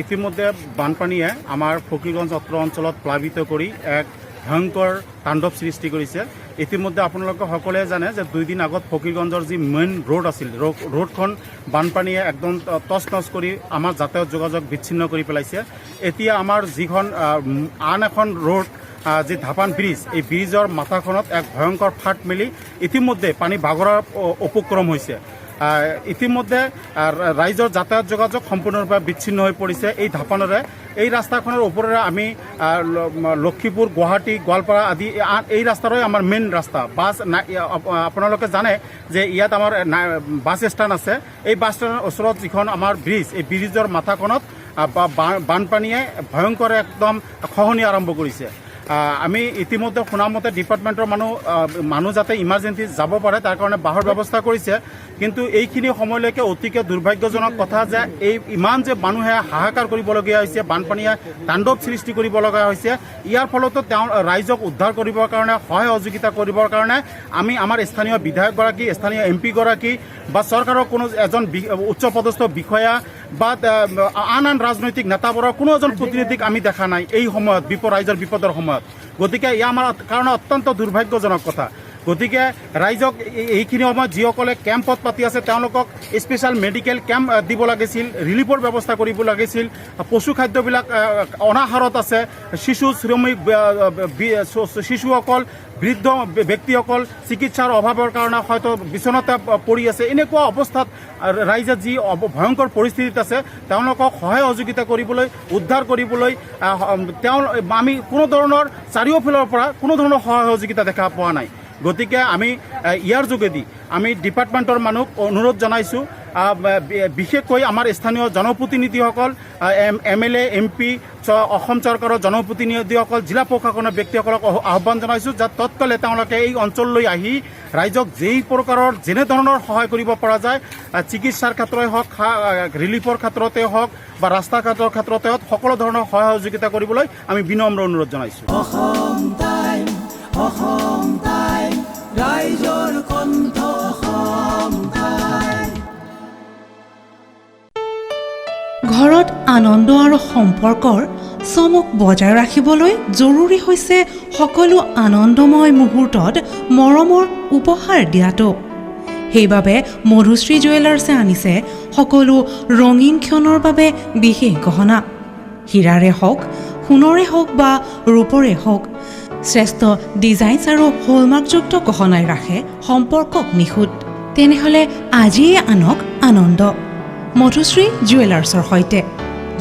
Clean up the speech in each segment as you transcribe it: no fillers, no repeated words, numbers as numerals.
ইতিমধ্যে বানপানীয়ে আমাৰ ফকীৰগঞ্জ অত্ৰ অঞ্চলত প্লাবিত কৰি এক ভয়ংকৰ তাণ্ডৱ সৃষ্টি কৰিছে। ইতিমধ্যে আপোনালোকে সকলোৱে জানে যে 2 দিন আগত ফকীৰগঞ্জৰ যি মেইন ৰোড আছিল, ৰোডখন বানপানীয়ে একদম তছ নছ কৰি আমাৰ যাতায়াত যোগাযোগ বিচ্ছিন্ন কৰি পেলাইছে। এতিয়া আমাৰ যিখন আন এখন ৰোড যি ধাপান ব্ৰিজ, এই ব্ৰিজৰ মাথাখনত এক ভয়ংকৰ ফাট মেলি ইতিমধ্যে পানী বাগৰাৰ উপক্ৰম হৈছে। ইতিমধ্যে ৰাইজৰ যাতায়াত যোগাযোগ সম্পূৰ্ণৰূপে বিচ্ছিন্ন হৈ পৰিছে। এই ধাপানেৰে এই ৰাস্তাখনৰ ওপৰেৰে আমি লক্ষীপুৰ, গুৱাহাটী, গোৱালপাৰা আদি এই ৰাস্তাৰে আমাৰ মেইন ৰাস্তা। বাছ আপোনালোকে জানে যে ইয়াত আমাৰ বাছ ষ্টেণ্ড আছে। এই বাছ ষ্টেণ্ডৰ ওচৰত যিখন আমাৰ ব্ৰিজ, এই ব্ৰিজৰ মাথাখনত বানপানীয়ে ভয়ংকৰ একদম খহনি আৰম্ভ কৰিছে। আমি ইতিমধ্যে শুনামতে ডিপাৰ্টমেণ্টৰ মানুহ যাতে ইমাৰ্জেঞ্চি যাব পাৰে তাৰ কাৰণে বাহৰ ব্যৱস্থা কৰিছে। কিন্তু এইখিনি সময়লৈকে অতিকে দুৰ্ভাগ্যজনক কথা যে এই ইমান যে মানুহে হাহাকাৰ কৰিবলগীয়া হৈছে, বানপানীয়ে তাণ্ডৱ সৃষ্টি কৰিব লগা হৈছে। ইয়াৰ ফলতো তেওঁ ৰাইজক উদ্ধাৰ কৰিবৰ কাৰণে, সহায় সহযোগিতা কৰিবৰ কাৰণে আমি আমাৰ স্থানীয় বিধায়কগৰাকী, স্থানীয় MP গৰাকী বা চৰকাৰৰ কোনো এজন উচ্চপদস্থ বিষয়া বা আন ৰাজনৈতিক নেতাবোৰৰ কোনো এজন প্ৰতিনিধিক আমি দেখা নাই এই সময়ত, ৰাইজৰ বিপদৰ সময়ত। গতিকে এয়া আমাৰ কাৰণে অত্যন্ত দুৰ্ভাগ্যজনক কথা। গতিকে ৰাইজক এইখিনি সময়ত যিসকলে কেম্পত পাতি আছে তেওঁলোকক স্পেচিয়েল মেডিকেল কেম্প দিব লাগিছিল, ৰিলিফৰ ব্যৱস্থা কৰিব লাগিছিল। পশু খাদ্যবিলাক অনাহাৰত আছে, শিশু শ্ৰমিক, শিশুসকল, বৃদ্ধ ব্যক্তিসকল চিকিৎসাৰ অভাৱৰ কাৰণে হয়তো বিচনাতে পৰি আছে। এনেকুৱা অৱস্থাত ৰাইজে যি ভয়ংকৰ পৰিস্থিতিত আছে তেওঁলোকক সহায় সহযোগিতা কৰিবলৈ, উদ্ধাৰ কৰিবলৈ আমি কোনো ধৰণৰ চাৰিওফালৰ পৰা কোনো ধৰণৰ সহায় সহযোগিতা দেখা পোৱা নাই। গতিকে আমি ইয়াৰ যোগেদি আমি ডিপাৰ্টমেণ্টৰ মানুহক অনুৰোধ জনাইছোঁ, বিশেষকৈ আমাৰ স্থানীয় জনপ্ৰতিনিধিসকল, MLA, MP, অসম চৰকাৰৰ জনপ্ৰতিনিধিসকল, জিলা প্ৰশাসনৰ ব্যক্তিসকলক আহ্বান জনাইছোঁ যে তৎকালে তেওঁলোকে এই অঞ্চললৈ আহি ৰাইজক যেই প্ৰকাৰৰ যেনে ধৰণৰ সহায় কৰিব পৰা যায়, চিকিৎসাৰ ক্ষেত্ৰই হওক, ৰিলিফৰ ক্ষেত্ৰতে হওক বা ৰাস্তা ঘাটৰ ক্ষেত্ৰতে হওক, সকলো ধৰণৰ সহায় সহযোগিতা কৰিবলৈ আমি বিনম্ৰ অনুৰোধ জনাইছোঁ। ঘৰত আনন্দ আৰু সম্পৰ্কৰ চমক বজাই ৰাখিবলৈ জৰুৰী হৈছে সকলো আনন্দময় মুহূৰ্তত মৰমৰ উপহাৰ দিয়াটো। সেইবাবে মধুশ্ৰী জুৱেলাৰ্ছে আনিছে সকলো ৰঙীন ক্ষণৰ বাবে বিশেষ গহনা। হীৰাৰে হওক, সোণৰে হওক বা ৰূপৰে হওক, শ্ৰেষ্ঠ ডিজাইনছ আৰু হলমাৰ্কযুক্ত গহনাই ৰাখে সম্পৰ্কক নিখুঁত। তেনেহ'লে আজিয়ে আনক আনন্দ মধুশ্ৰী জুৱেলাৰ্ছৰ সৈতে।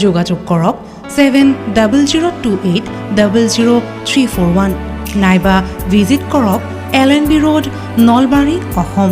যোগাযোগ কৰক 7028000341 নাইবা ভিজিট কৰক LNB ৰোড, নলবাৰী, অসম।